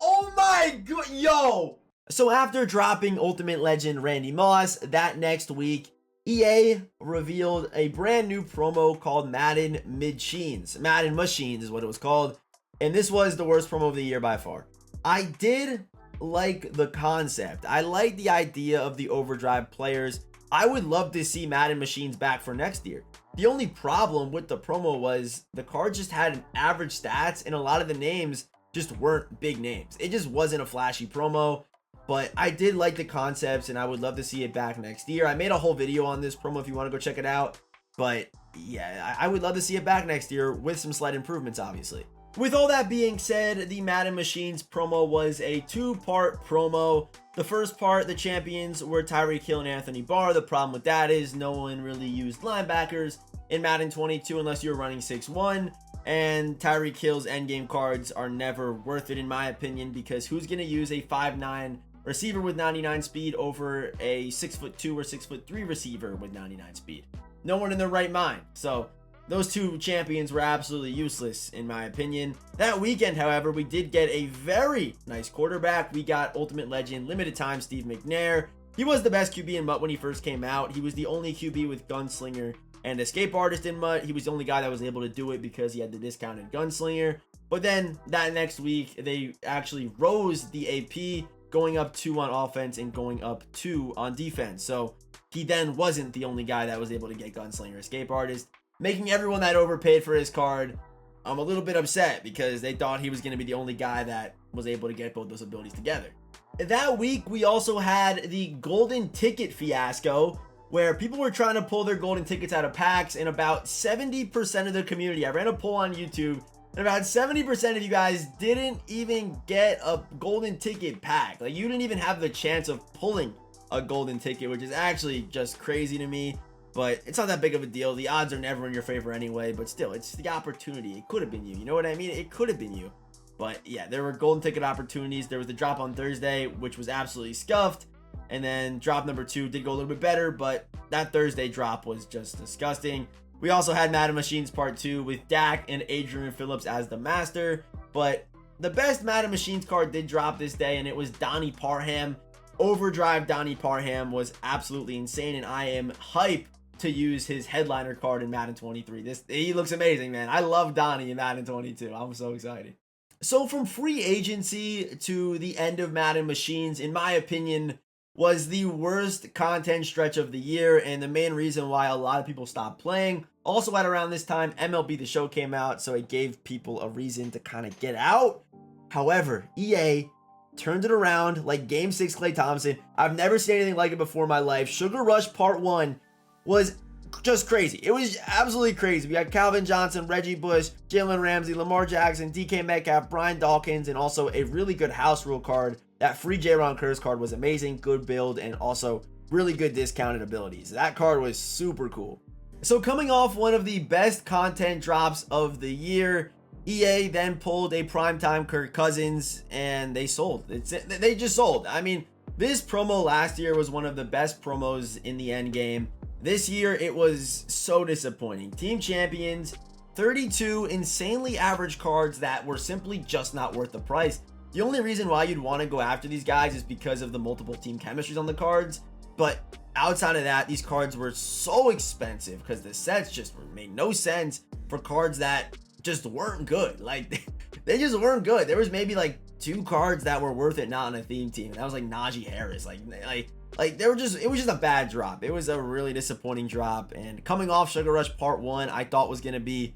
Speaker 1: Oh my god, yo! So after dropping Ultimate Legend Randy Moss, that next week, EA revealed a brand new promo called Madden Machines. Madden Machines is what it was called. And this was the worst promo of the year by far. I did like the concept. I like the idea of the overdrive players. I would love to see Madden Machines back for next year. The only problem with the promo was the card just had an average stats and a lot of the names just weren't big names. It just wasn't a flashy promo. But I did like the concepts and I would love to see it back next year. I made a whole video on this promo if you want to go check it out. But yeah, I would love to see it back next year with some slight improvements, obviously. With all that being said, the Madden Machines promo was a two-part promo. The first part, the champions were Tyreek Hill and Anthony Barr. The problem with that is no one really used linebackers in Madden 22 unless you're running 6'1". And Tyreek Hill's endgame cards are never worth it in my opinion, because who's going to use a 5'9" receiver with 99 speed over a 6'2" or 6'3" receiver with 99 speed? No one in their right mind. So those two champions were absolutely useless in my opinion. That weekend, however, we did get a very nice quarterback. We got Ultimate Legend limited time Steve McNair. He was the best QB in MUT when he first came out. He was the only QB with Gunslinger and Escape Artist in MUT. He was the only guy that was able to do it because he had the discounted Gunslinger. But then that next week, they actually rose the AP, going up 2 on offense and going up 2 on defense. So he then wasn't the only guy that was able to get Gunslinger Escape Artist, making everyone that overpaid for his card a little bit upset because they thought he was going to be the only guy that was able to get both those abilities together. That week, we also had the golden ticket fiasco, where people were trying to pull their golden tickets out of packs, and about 70% of the community, I ran a poll on YouTube, and about 70% of you guys didn't even get a golden ticket pack. Like, you didn't even have the chance of pulling a golden ticket, which is actually just crazy to me. But it's not that big of a deal. The odds are never in your favor anyway, but still, it's the opportunity. It could have been you. You know what I mean? It could have been you. But yeah, there were golden ticket opportunities. There was the drop on Thursday, which was absolutely scuffed. And then drop number 2 did go a little bit better, but that Thursday drop was just disgusting. We also had Madden Machines Part 2 with Dak and Adrian Phillips as the master. But the best Madden Machines card did drop this day, and it was Donnie Parham. Overdrive Donnie Parham was absolutely insane, and I am hype to use his headliner card in Madden 23. He looks amazing, man. I love Donnie in Madden 22. I'm so excited. So from free agency to the end of Madden Machines, in my opinion, was the worst content stretch of the year, and the main reason why a lot of people stopped playing. Also at around this time, MLB The Show came out, so it gave people a reason to kind of get out. However, EA turned it around like Game 6 Klay Thompson. I've never seen anything like it before in my life. Sugar Rush Part 1 was just crazy. It was absolutely crazy. We had Calvin Johnson, Reggie Bush, Jalen Ramsey, Lamar Jackson, DK Metcalf, Brian Dawkins, and also a really good house rule card. That free J-Ron Curse card was amazing, good build, and also really good discounted abilities. That card was super cool. So coming off one of the best content drops of the year, EA then pulled a primetime Kirk Cousins, and they sold. They just sold. I mean, this promo last year was one of the best promos in the end game. This year, it was so disappointing. Team champions, 32 insanely average cards that were simply just not worth the price. The only reason why you'd want to go after these guys is because of the multiple team chemistries on the cards. But outside of that, these cards were so expensive because the sets just made no sense for cards that just weren't good. Like, they just weren't good. There was maybe like 2 cards that were worth it not on a theme team. That was like Najee Harris. Like they were just, it was just a bad drop. It was a really disappointing drop. And coming off Sugar Rush Part 1, I thought was going to be,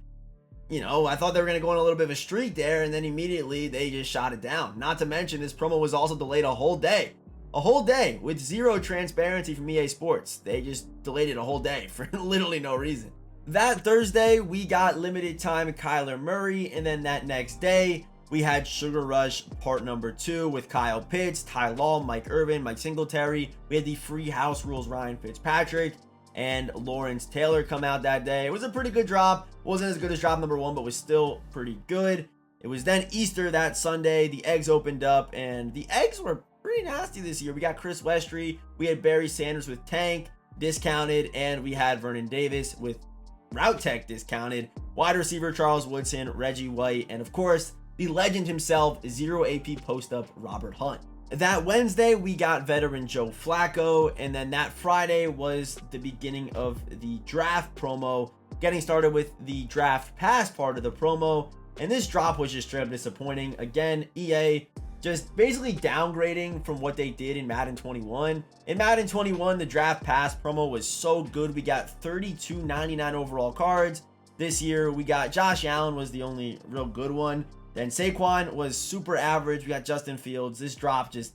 Speaker 1: I thought they were going to go on a little bit of a streak there, and then immediately they just shot it down. Not to mention, this promo was also delayed a whole day with zero transparency from EA Sports. They just delayed it a whole day for literally no reason. That Thursday, we got limited time Kyler Murray, and then that next day, we had Sugar Rush Part number 2 with Kyle Pitts, Ty Law, Mike Irvin, Mike Singletary. We had the free house rules Ryan Fitzpatrick and Lawrence Taylor come out that day. It was a pretty good drop. Wasn't as good as drop number 1, but was still pretty good. It was then Easter that Sunday. The eggs opened up, and the eggs were pretty nasty this year. We got Chris Westry. We had Barry Sanders with Tank discounted, and we had Vernon Davis with Route Tech discounted. Wide receiver Charles Woodson, Reggie White, and of course, the legend himself, 0 AP post-up Robert Hunt. That Wednesday, we got veteran Joe Flacco, and then that Friday was the beginning of the draft promo, getting started with the draft pass part of the promo, and this drop was just straight up disappointing. Again, EA just basically downgrading from what they did in Madden 21. In Madden 21, the draft pass promo was so good. We got 32.99 overall cards. This year, we got Josh Allen was the only real good one. Then Saquon was super average. We got Justin Fields. This drop just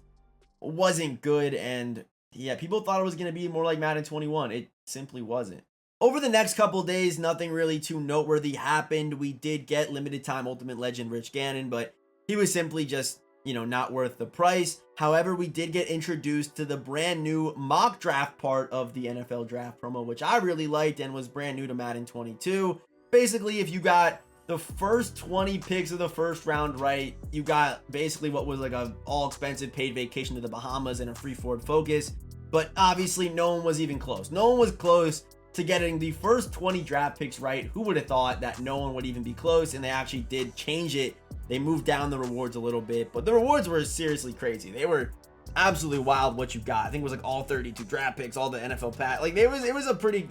Speaker 1: wasn't good. And yeah, people thought it was going to be more like Madden 21. It simply wasn't. Over the next couple days, nothing really too noteworthy happened. We did get limited time Ultimate Legend Rich Gannon, but he was simply just, not worth the price. However, we did get introduced to the brand new mock draft part of the NFL draft promo, which I really liked and was brand new to Madden 22. Basically, if you got the first 20 picks of the first round right, you got basically what was like a all expensive paid vacation to the Bahamas and a free Ford Focus. But obviously no one was even close. No one was close to getting the first 20 draft picks right. Who would have thought that no one would even be close? And they actually did change it. They moved down the rewards a little bit, but the rewards were seriously crazy. They were absolutely wild what you got. I think it was like all 32 draft picks, all the NFL pass. Like there was a pretty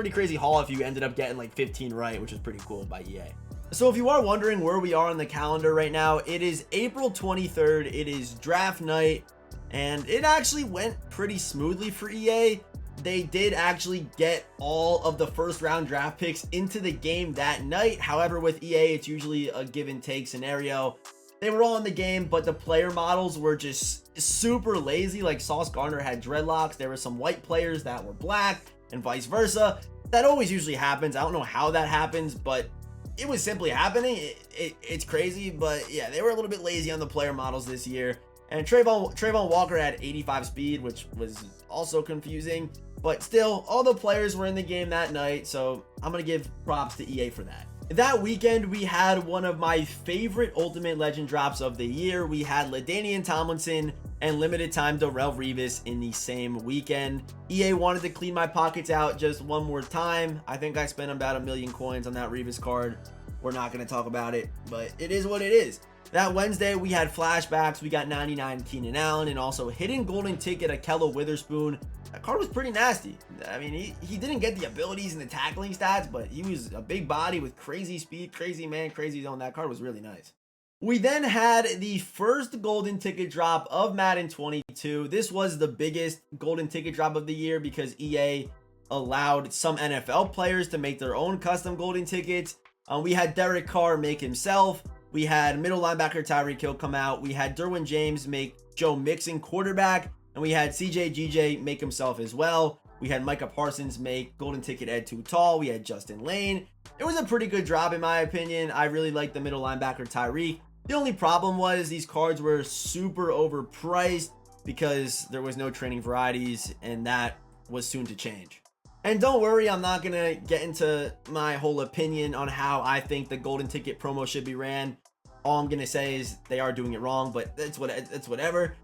Speaker 1: crazy haul if you ended up getting like 15 right, which is pretty cool by EA. So if you are wondering where we are on the calendar right now, it is April 23rd. It is draft night, and it actually went pretty smoothly for EA. They did actually get all of the first round draft picks into the game that night. However, with EA, it's usually a give and take scenario. They were all in the game, but the player models were just super lazy. Like Sauce Gardner had dreadlocks. There were some white players that were black and vice versa. That always usually happens. I don't know how that happens, but it was simply happening. It's crazy, but yeah, they were a little bit lazy on the player models this year. And Trayvon Walker had 85 speed, which was also confusing. But still, all the players were in the game that night, so I'm going to give props to EA for that. That weekend, we had one of my favorite Ultimate Legend drops of the year. We had LaDainian Tomlinson and limited time Darrelle Revis in the same weekend. EA wanted to clean my pockets out just one more time. I think I spent about 1 million coins on that Revis card. We're not going to talk about it, but it is what it is. That Wednesday, we had flashbacks. We got 99 Keenan Allen and also hidden golden ticket Ahkello Witherspoon. That card was pretty nasty. I mean, he didn't get the abilities and the tackling stats, but he was a big body with crazy speed, crazy man, crazy zone. That card was really nice. We then had the first golden ticket drop of Madden 22. This was the biggest golden ticket drop of the year because EA allowed some NFL players to make their own custom golden tickets. We had Derek Carr make himself. We had middle linebacker Tyreek Hill come out. We had Derwin James make Joe Mixon quarterback. And we had CJ make himself as well. We had Micah Parsons make golden ticket Ed Too Tall. We had Justin Lane. It was a pretty good drop in my opinion. I really liked the middle linebacker Tyreek. The only problem was these cards were super overpriced because there was no training varieties, and that was soon to change. And don't worry, I'm not going to get into my whole opinion on how I think the golden ticket promo should be ran. All I'm going to say is they are doing it wrong, but it's whatever.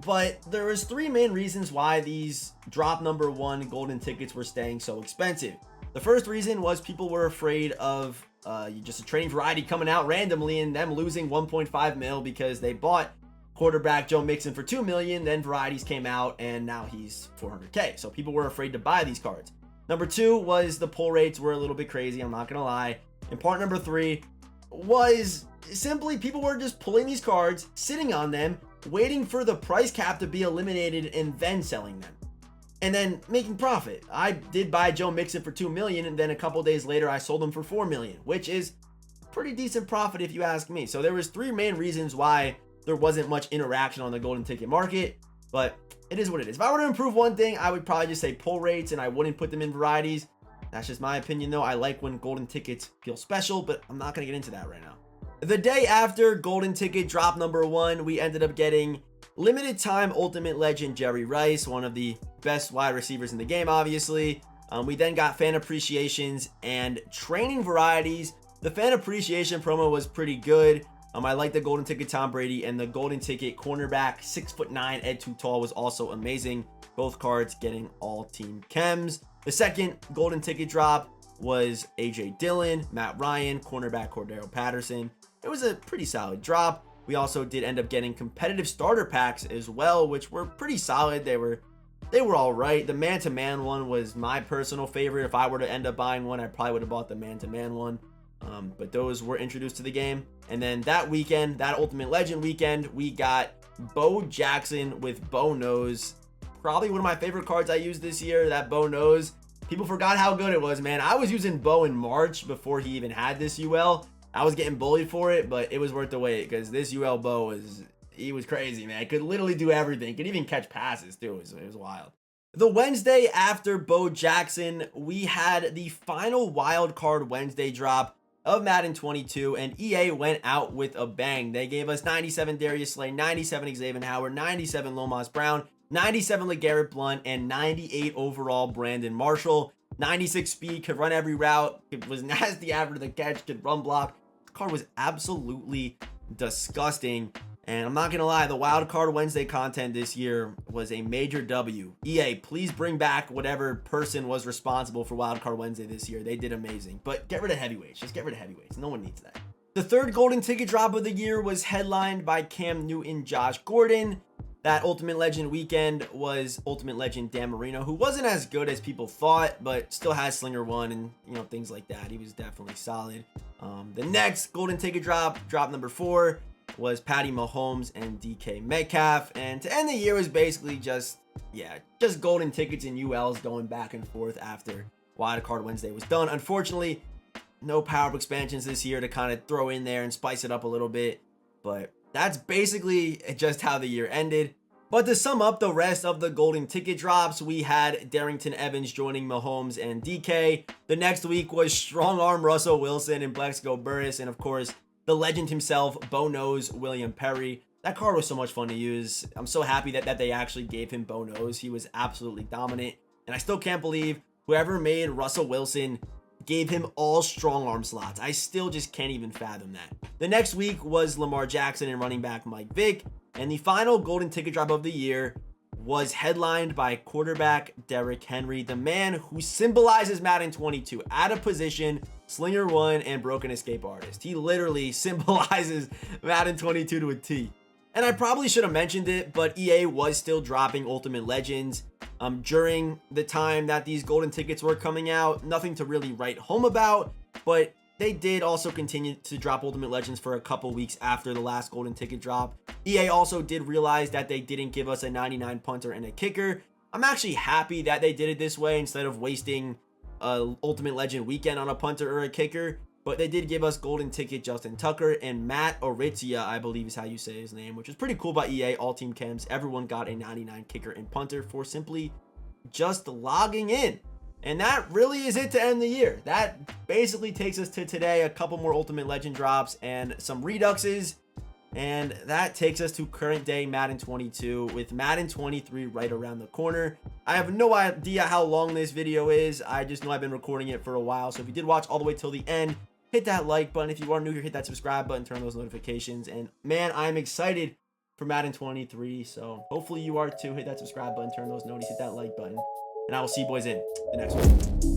Speaker 1: But there was 3 main reasons why these drop number 1 golden tickets were staying so expensive. The first reason was people were afraid of just a training variety coming out randomly and them losing 1.5 mil because they bought quarterback Joe Mixon for 2 million. Then varieties came out and now he's 400K. So people were afraid to buy these cards. Number 2 was the pull rates were a little bit crazy. I'm not going to lie. And part number 3 was simply people were just pulling these cards, sitting on them, waiting for the price cap to be eliminated and then selling them and then making profit. I did buy Joe Mixon for 2 million, and then a couple days later I sold him for 4 million, which is pretty decent profit if you ask me. So there was 3 main reasons why there wasn't much interaction on the golden ticket market, but it is what it is. If I were to improve one thing, I would probably just say pull rates, and I wouldn't put them in varieties. That's just my opinion though. I like when golden tickets feel special, but I'm not going to get into that right now. The day after golden ticket drop number 1, we ended up getting limited time Ultimate Legend Jerry Rice, one of the best wide receivers in the game, obviously. We then got fan appreciations and training varieties. The fan appreciation promo was pretty good. I like the golden ticket Tom Brady, and the golden ticket cornerback 6'9" Ed Too Tall was also amazing. Both cards getting all team chems. The second golden ticket drop was AJ Dillon, Matt Ryan, cornerback Cordero Patterson. It was a pretty solid drop. We also did end up getting competitive starter packs as well, which were pretty solid. They were all right. The man-to-man one was my personal favorite. If I were to end up buying one, I probably would have bought the man-to-man one. But those were introduced to the game. And then that weekend, that Ultimate Legend weekend, we got Bo Jackson with Bo Nose. Probably one of my favorite cards I used this year, that Bo Nose. People forgot how good it was, man. I was using Bo in March before he even had this UL. I was getting bullied for it, but it was worth the wait because this UL Bo he was crazy, man. Could literally do everything. Could even catch passes too. It was wild. The Wednesday after Bo Jackson, we had the final wild card Wednesday drop of Madden 22, and EA went out with a bang. They gave us 97 Darius Slay, 97 Xavier Howard, 97 Lomas Brown, 97 LeGarrette Blount, and 98 overall Brandon Marshall. 96 speed, could run every route. It was nasty after the catch, could run block. This card was absolutely disgusting. And I'm not going to lie, the Wild Card Wednesday content this year was a major W. EA, please bring back whatever person was responsible for Wild Card Wednesday this year. They did amazing. But get rid of heavyweights. Just get rid of heavyweights. No one needs that. The third golden ticket drop of the year was headlined by Cam Newton, Josh Gordon. That Ultimate Legend weekend was Ultimate Legend Dan Marino, who wasn't as good as people thought, but still has Slinger 1 and, things like that. He was definitely solid. The next golden ticket drop number 4, was Patty Mahomes and DK Metcalf. And to end the year was basically just golden tickets and ULs going back and forth after Wild Card Wednesday was done. Unfortunately, no power-up expansions this year to kind of throw in there and spice it up a little bit. But that's basically just how the year ended. But to sum up the rest of the golden ticket drops, we had Darrington Evans joining Mahomes and DK. The next week was Strong Arm Russell Wilson and Plexico Burress. And of course, the legend himself, Bo Nose William Perry. That card was so much fun to use. I'm so happy that they actually gave him Bo Nose. He was absolutely dominant. And I still can't believe whoever made Russell Wilson gave him all strong arm slots. I still just can't even fathom that. The next week was Lamar Jackson and running back Mike Vick. And the final golden ticket drop of the year was headlined by quarterback Derrick Henry, the man who symbolizes Madden 22 out of position, Slinger 1, and Broken Escape Artist. He literally symbolizes Madden 22 to a T. And I probably should have mentioned it, but EA was still dropping Ultimate Legends during the time that these golden tickets were coming out. Nothing to really write home about, but they did also continue to drop Ultimate Legends for a couple weeks after the last golden ticket drop. EA also did realize that they didn't give us a 99 punter and a kicker. I'm actually happy that they did it this way instead of wasting Ultimate Legend weekend on a punter or a kicker. But they did give us golden ticket Justin Tucker and Matt Oritzia, I believe is how you say his name, which is pretty cool by EA. All team cams, everyone got a 99 kicker and punter for simply just logging in. And that really is it to end the year. That basically takes us to today. A couple more Ultimate Legend drops and some reduxes. And that takes us to current day Madden 22 with Madden 23 right around the corner. I have no idea how long this video is. I just know I've been recording it for a while. So if you did watch all the way till the end, hit that like button. If you are new here, hit that subscribe button, turn on those notifications. And man, I'm excited for Madden 23. So hopefully you are too. Hit that subscribe button, turn those notifications, hit that like button. And I will see you boys in the next one.